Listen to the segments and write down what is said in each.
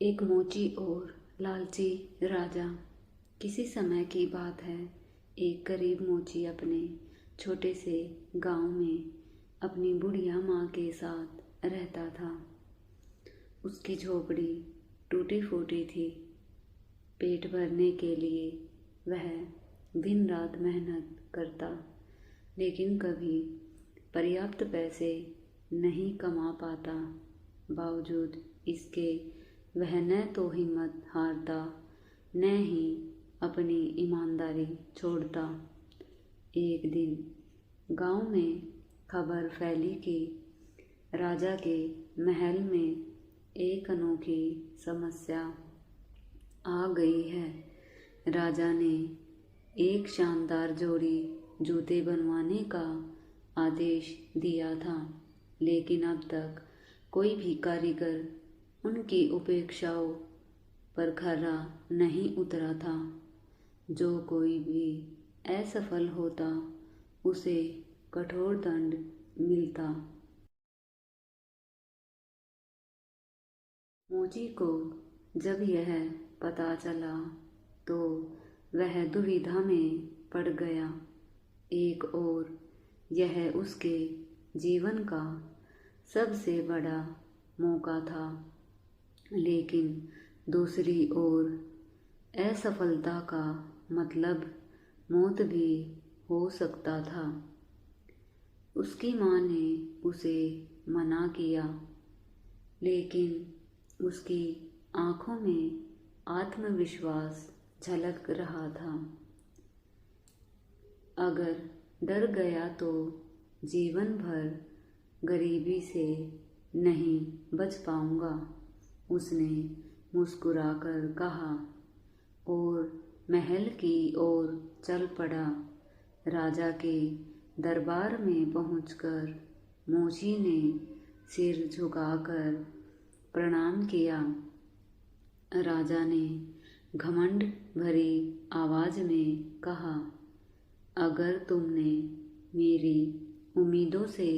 एक मोची और लालची राजा। किसी समय की बात है। एक गरीब मोची अपने छोटे से गांव में अपनी बुढ़िया माँ के साथ रहता था। उसकी झोपड़ी टूटी फूटी थी। पेट भरने के लिए वह दिन रात मेहनत करता, लेकिन कभी पर्याप्त पैसे नहीं कमा पाता। बावजूद इसके वह न तो हिम्मत हारता, न ही अपनी ईमानदारी छोड़ता। एक दिन गांव में खबर फैली कि राजा के महल में एक अनोखी समस्या आ गई है। राजा ने एक शानदार जोड़ी जूते बनवाने का आदेश दिया था, लेकिन अब तक कोई भी कारीगर उनकी उपेक्षाओं पर खरा नहीं उतरा था। जो कोई भी असफल होता उसे कठोर दंड मिलता। मोची को जब यह पता चला तो वह दुविधा में पड़ गया। एक ओर यह उसके जीवन का सबसे बड़ा मौका था, लेकिन दूसरी ओर असफलता का मतलब मौत भी हो सकता था। उसकी माँ ने उसे मना किया, लेकिन उसकी आंखों में आत्मविश्वास झलक रहा था। अगर डर गया तो जीवन भर गरीबी से नहीं बच पाऊंगा, उसने मुस्कुराकर कहा और महल की ओर चल पड़ा। राजा के दरबार में पहुंचकर मोची ने सिर झुकाकर प्रणाम किया। राजा ने घमंड भरी आवाज में कहा, अगर तुमने मेरी उम्मीदों से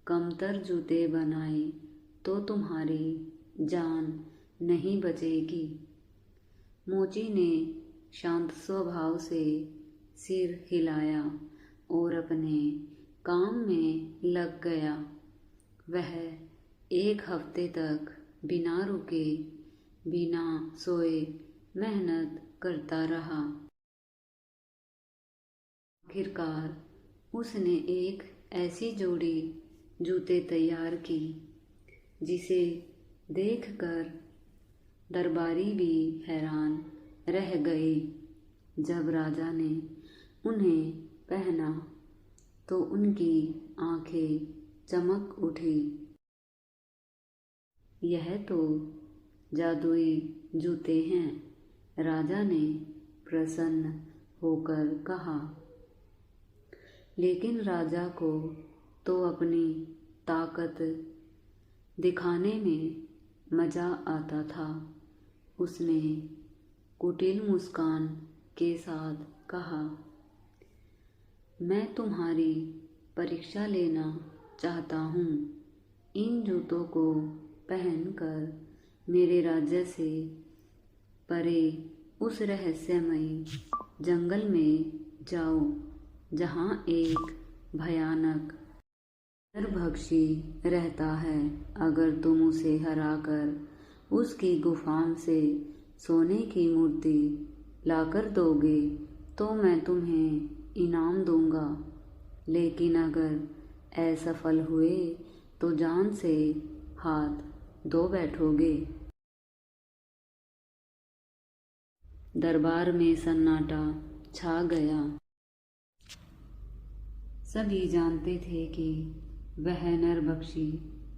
कमतर जूते बनाए तो तुम्हारी जान नहीं बचेगी। मोची ने शांत स्वभाव से सिर हिलाया और अपने काम में लग गया। वह एक हफ्ते तक बिना रुके, बिना सोए मेहनत करता रहा। आखिरकार उसने एक ऐसी जोड़ी जूते तैयार की जिसे देखकर दरबारी भी हैरान रह गए। जब राजा ने उन्हें पहना तो उनकी आंखें चमक उठी। यह तो जादुई जूते हैं, राजा ने प्रसन्न होकर कहा। लेकिन राजा को तो अपनी ताकत दिखाने में मजा आता था। उसने कुटिल मुस्कान के साथ कहा, मैं तुम्हारी परीक्षा लेना चाहता हूँ। इन जूतों को पहनकर मेरे राज्य से परे उस रहस्यमयी जंगल में जाओ जहाँ एक भयानक नरभक्षी रहता है। अगर तुम उसे हराकर उसकी गुफा से सोने की मूर्ति लाकर दोगे तो मैं तुम्हें इनाम दूंगा, लेकिन अगर असफल हुए तो जान से हाथ धो बैठोगे। दरबार में सन्नाटा छा गया। सभी जानते थे कि वह नरभक्षी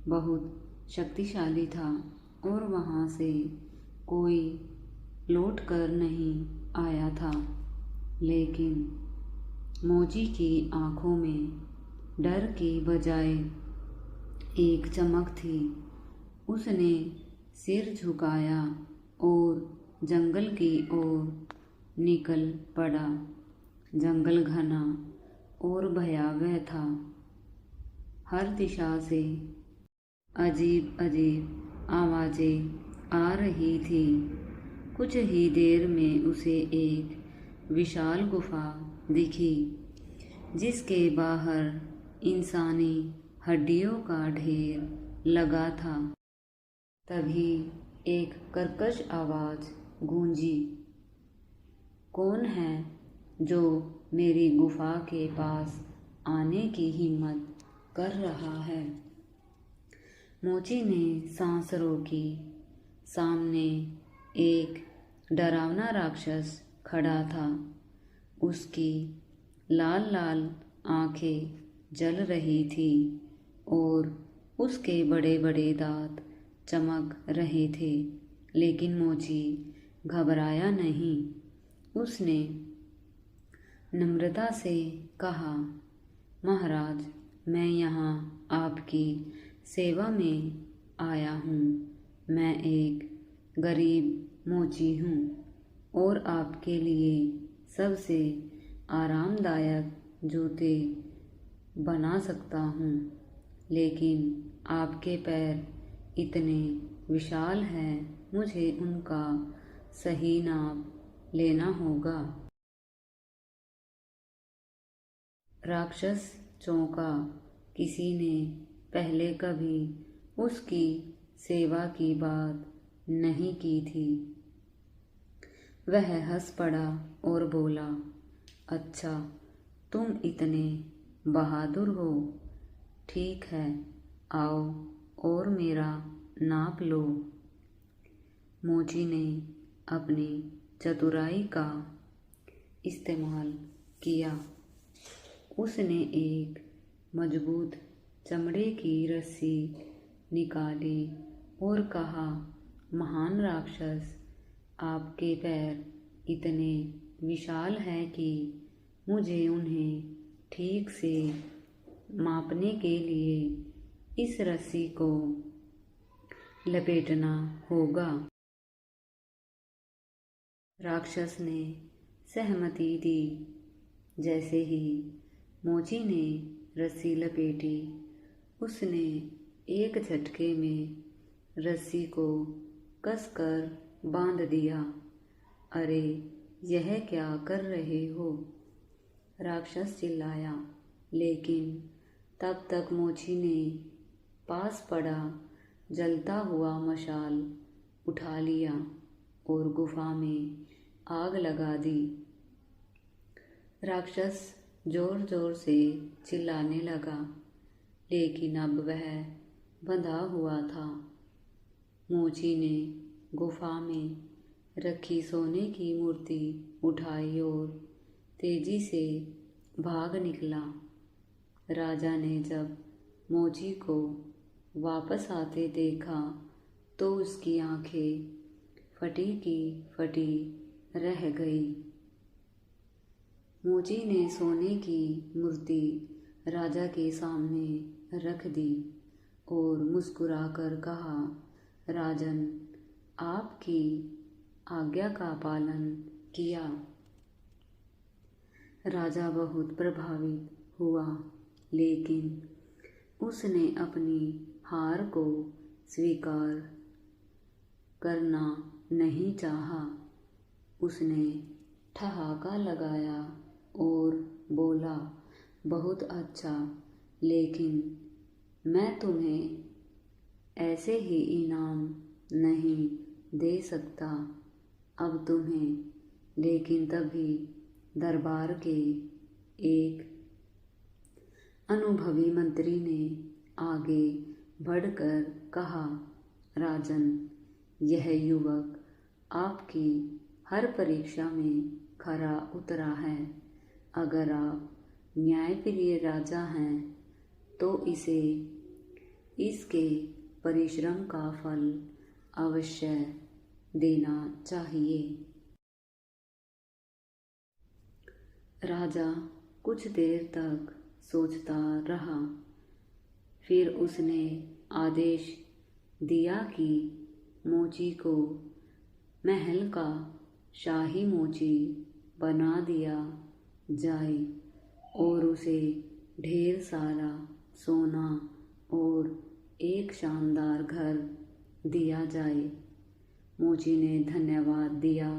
बहुत शक्तिशाली था और वहाँ से कोई लौट कर नहीं आया था। लेकिन मोची की आंखों में डर की बजाय एक चमक थी। उसने सिर झुकाया और जंगल की ओर निकल पड़ा। जंगल घना और भयावह था। हर दिशा से अजीब अजीब आवाज़ें आ रही थी। कुछ ही देर में उसे एक विशाल गुफा दिखी, जिसके बाहर इंसानी हड्डियों का ढेर लगा था। तभी एक कर्कश आवाज़ गूंजी, कौन है जो मेरी गुफा के पास आने की हिम्मत कर रहा है? मोची ने सांस रोकी। सामने एक डरावना राक्षस खड़ा था। उसकी लाल लाल आंखें जल रही थी और उसके बड़े बड़े दांत चमक रहे थे। लेकिन मोची घबराया नहीं। उसने नम्रता से कहा, महाराज, मैं यहाँ आपकी सेवा में आया हूँ। मैं एक गरीब मोची हूँ और आपके लिए सबसे आरामदायक जूते बना सकता हूँ, लेकिन आपके पैर इतने विशाल हैं, मुझे उनका सही नाप लेना होगा। राक्षस चौंका। किसी ने पहले कभी उसकी सेवा की बात नहीं की थी। वह हंस पड़ा और बोला, अच्छा, तुम इतने बहादुर हो। ठीक है, आओ और मेरा नाप लो। मोची ने अपनी चतुराई का इस्तेमाल किया। उसने एक मजबूत चमड़े की रस्सी निकाली और कहा, महान राक्षस, आपके पैर इतने विशाल हैं कि मुझे उन्हें ठीक से मापने के लिए इस रस्सी को लपेटना होगा। राक्षस ने सहमति दी। जैसे ही मोची ने रस्सी लपेटी, उसने एक झटके में रस्सी को कसकर बांध दिया। अरे, यह क्या कर रहे हो? राक्षस चिल्लाया। लेकिन तब तक मोची ने पास पड़ा जलता हुआ मशाल उठा लिया और गुफा में आग लगा दी। राक्षस जोर जोर से चिल्लाने लगा, लेकिन अब वह बंधा हुआ था। मोची ने गुफा में रखी सोने की मूर्ति उठाई और तेजी से भाग निकला। राजा ने जब मोची को वापस आते देखा तो उसकी आंखें फटी की फटी रह गई। मोची ने सोने की मूर्ति राजा के सामने रख दी और मुस्कुराकर कहा, राजन, आपकी आज्ञा का पालन किया। राजा बहुत प्रभावित हुआ, लेकिन उसने अपनी हार को स्वीकार करना नहीं चाहा। उसने ठहाका लगाया और बोला, बहुत अच्छा, लेकिन मैं तुम्हें ऐसे ही इनाम नहीं दे सकता। अब तुम्हें लेकिन तभी दरबार के एक अनुभवी मंत्री ने आगे बढ़कर कहा, राजन, यह युवक आपकी हर परीक्षा में खरा उतरा है। अगर आप न्यायप्रिय राजा हैं तो इसे इसके परिश्रम का फल अवश्य देना चाहिए। राजा कुछ देर तक सोचता रहा। फिर उसने आदेश दिया कि मोची को महल का शाही मोची बना दिया जाए और उसे ढेर सारा सोना और एक शानदार घर दिया जाए। मोची ने धन्यवाद दिया,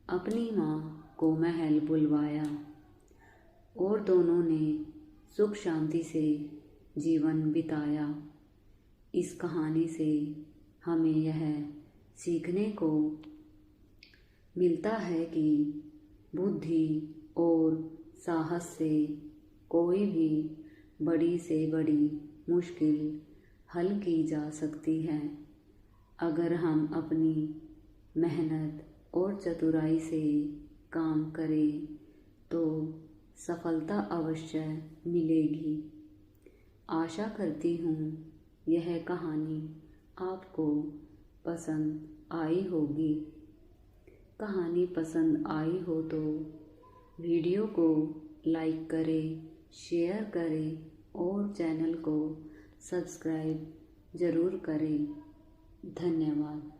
अपनी माँ को महल बुलवाया और दोनों ने सुख शांति से जीवन बिताया। इस कहानी से हमें यह सीखने को मिलता है कि बुद्धि और साहस से कोई भी बड़ी से बड़ी मुश्किल हल की जा सकती है। अगर हम अपनी मेहनत और चतुराई से काम करें तो सफलता अवश्य मिलेगी। आशा करती हूँ यह कहानी आपको पसंद आई होगी। कहानी पसंद आई हो तो वीडियो को लाइक करें, शेयर करें और चैनल को सब्सक्राइब ज़रूर करें। धन्यवाद।